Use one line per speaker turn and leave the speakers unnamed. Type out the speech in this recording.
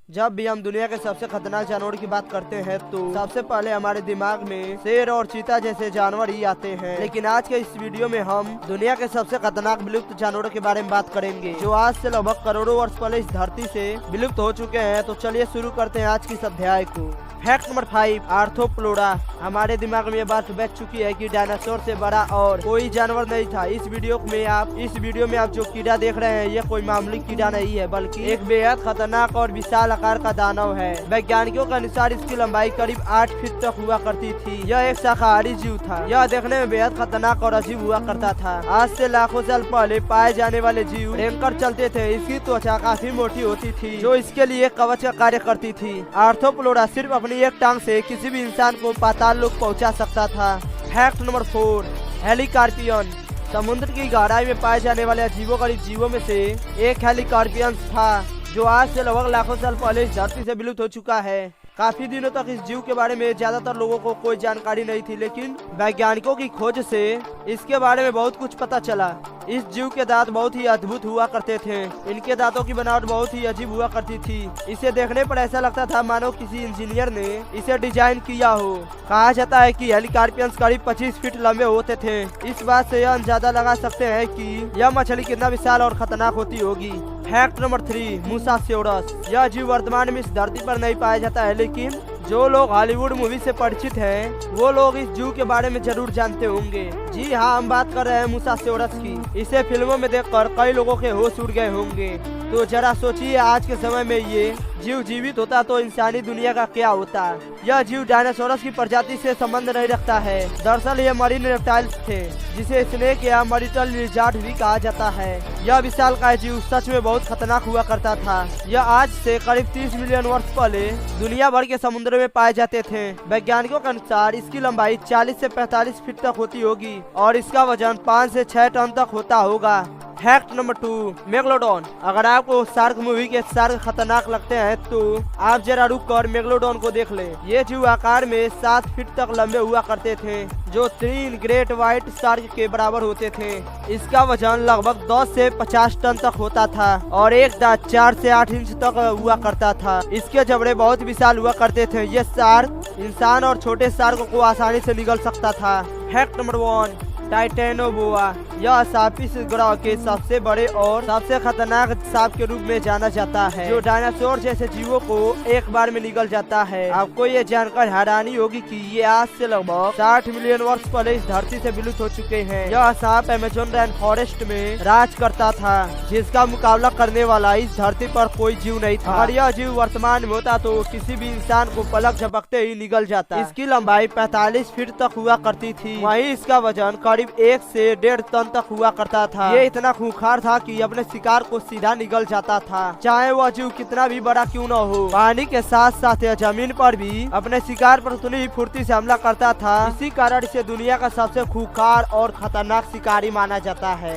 जब भी हम दुनिया के सबसे खतरनाक जानवर की बात करते हैं तो सबसे पहले हमारे दिमाग में शेर और चीता जैसे जानवर ही आते हैं। लेकिन आज के इस वीडियो में हम दुनिया के सबसे खतरनाक विलुप्त जानवरों के बारे में बात करेंगे, जो आज से लगभग करोड़ों वर्ष पहले इस धरती से विलुप्त हो चुके हैं। तो चलिए शुरू करते हैं आज की इस अध्याय को। Fact number 5, arthropoda. हमारे दिमाग में ये बात बैठ चुकी है कि डायनासोर से बड़ा और कोई जानवर नहीं था। इस वीडियो में आप जो कीड़ा देख रहे हैं, ये कोई मामूली कीड़ा नहीं है, बल्कि एक बेहद खतरनाक और विशाल आकार का दानव है। वैज्ञानिकों के अनुसार इसकी लंबाई करीब 8 फीट तक हुआ करती थी। यह एक शाकाहारी जीव था। यह देखने में बेहद खतरनाक और अजीब हुआ करता था। आज से लाखों साल पहले पाए जाने वाले जीव रेंगकर चलते थे। इसकी त्वचा काफी मोटी होती थी, जो इसके लिए कवच का कार्य करती थी। आर्थ्रोपोडा सिर्फ अपनी एक टांग से किसी भी इंसान को पाताल लोक पहुंचा सकता था। Fact number 4, हेलिकार्पियन। समुद्र की गहराई में पाए जाने वाले अजीबोगरीब जीवों में से एक हेलिकार्पियन था, जो आज से लगभग लाखों साल पहले इस धरती से विलुप्त हो चुका है। काफी दिनों तक इस जीव के बारे में ज्यादातर लोगों को कोई जानकारी नहीं थी, लेकिन वैज्ञानिकों की खोज से इसके बारे में बहुत कुछ पता चला। इस जीव के दांत बहुत ही अद्भुत हुआ करते थे। इनके दांतों की बनावट बहुत ही अजीब हुआ करती थी। इसे देखने पर ऐसा लगता था मानो किसी इंजीनियर ने इसे डिजाइन किया हो। कहा जाता है कि हेलिकार्पियंस करीब 25 फीट लंबे होते थे। इस बात से यह अंदाजा लगा सकते हैं कि यह मछली कितना विशाल और खतरनाक होती होगी। Fact number 3, मूसासौरस। यह जीव वर्तमान में इस धरती पर नहीं पाया जाता है, लेकिन जो लोग हॉलीवुड मूवी से परिचित हैं, वो लोग इस जू के बारे में जरूर जानते होंगे। जी हाँ, हम बात कर रहे हैं मूसासौरस की। इसे फिल्मों में देखकर कई लोगों के होश उड़ गए होंगे। तो जरा सोचिए, आज के समय में ये जीव जीवित होता तो इंसानी दुनिया का क्या होता। यह जीव डायनासोरस की प्रजाति से संबंध नहीं रखता है। दरअसल ये मरीन रेप्टाइल्स थे, जिसे स्नेक या मैरिटल लिजार्ड भी कहा जाता है। यह विशालकाय जीव सच में बहुत खतरनाक हुआ करता था। यह आज से करीब 30 मिलियन वर्ष पहले दुनिया भर के समुद्र में पाए जाते थे। वैज्ञानिकों के अनुसार इसकी लंबाई 40 से 45 फीट तक होती होगी और इसका वजन 5 से 6 टन तक होता होगा। Fact number 2, megalodon. अगर आपको शार्क मूवी के शार्क खतरनाक लगते हैं तो आप जरा रुक कर मेगलोडॉन को देख लें। ये जीव आकार में 7 फीट तक लंबे हुआ करते थे, जो 3 ग्रेट व्हाइट शार्क के बराबर होते थे। इसका वजन लगभग 10 से 50 टन तक होता था और एक दांत 4 से 8 इंच तक हुआ करता था। इसके जबड़े बहुत विशाल हुआ करते थे। ये शार्क इंसान और छोटे शार्क को आसानी से निगल सकता था। Fact number 1, Titanoboa. यह सांप इस ग्रह के सबसे बड़े और सबसे खतरनाक सांप के रूप में जाना जाता है, जो डायनासोर जैसे जीवों को एक बार में निगल जाता है। आपको ये जानकर हैरानी होगी कि ये आज से लगभग 60 मिलियन वर्ष पहले इस धरती से विलुप्त हो चुके हैं। यह सांप अमेज़न रेन फॉरेस्ट में राज करता था, जिसका मुकाबला करने वाला इस धरती पर कोई जीव नहीं था। अगर यह जीव वर्तमान में होता तो किसी भी इंसान को पलक झपकते ही निगल जाता। इसकी लंबाई 45 फीट तक हुआ करती थी। वहीं इसका वजन करीब 1 से 1.5 टन तक हुआ करता था। ये इतना खूंखार था कि अपने शिकार को सीधा निगल जाता था, चाहे वह जीव कितना भी बड़ा क्यों न हो। पानी के साथ साथ यह जमीन पर भी अपने शिकार पर उतनी ही फुर्ती से हमला करता था। इसी कारण इसे दुनिया का सबसे खूंखार और खतरनाक शिकारी माना जाता है।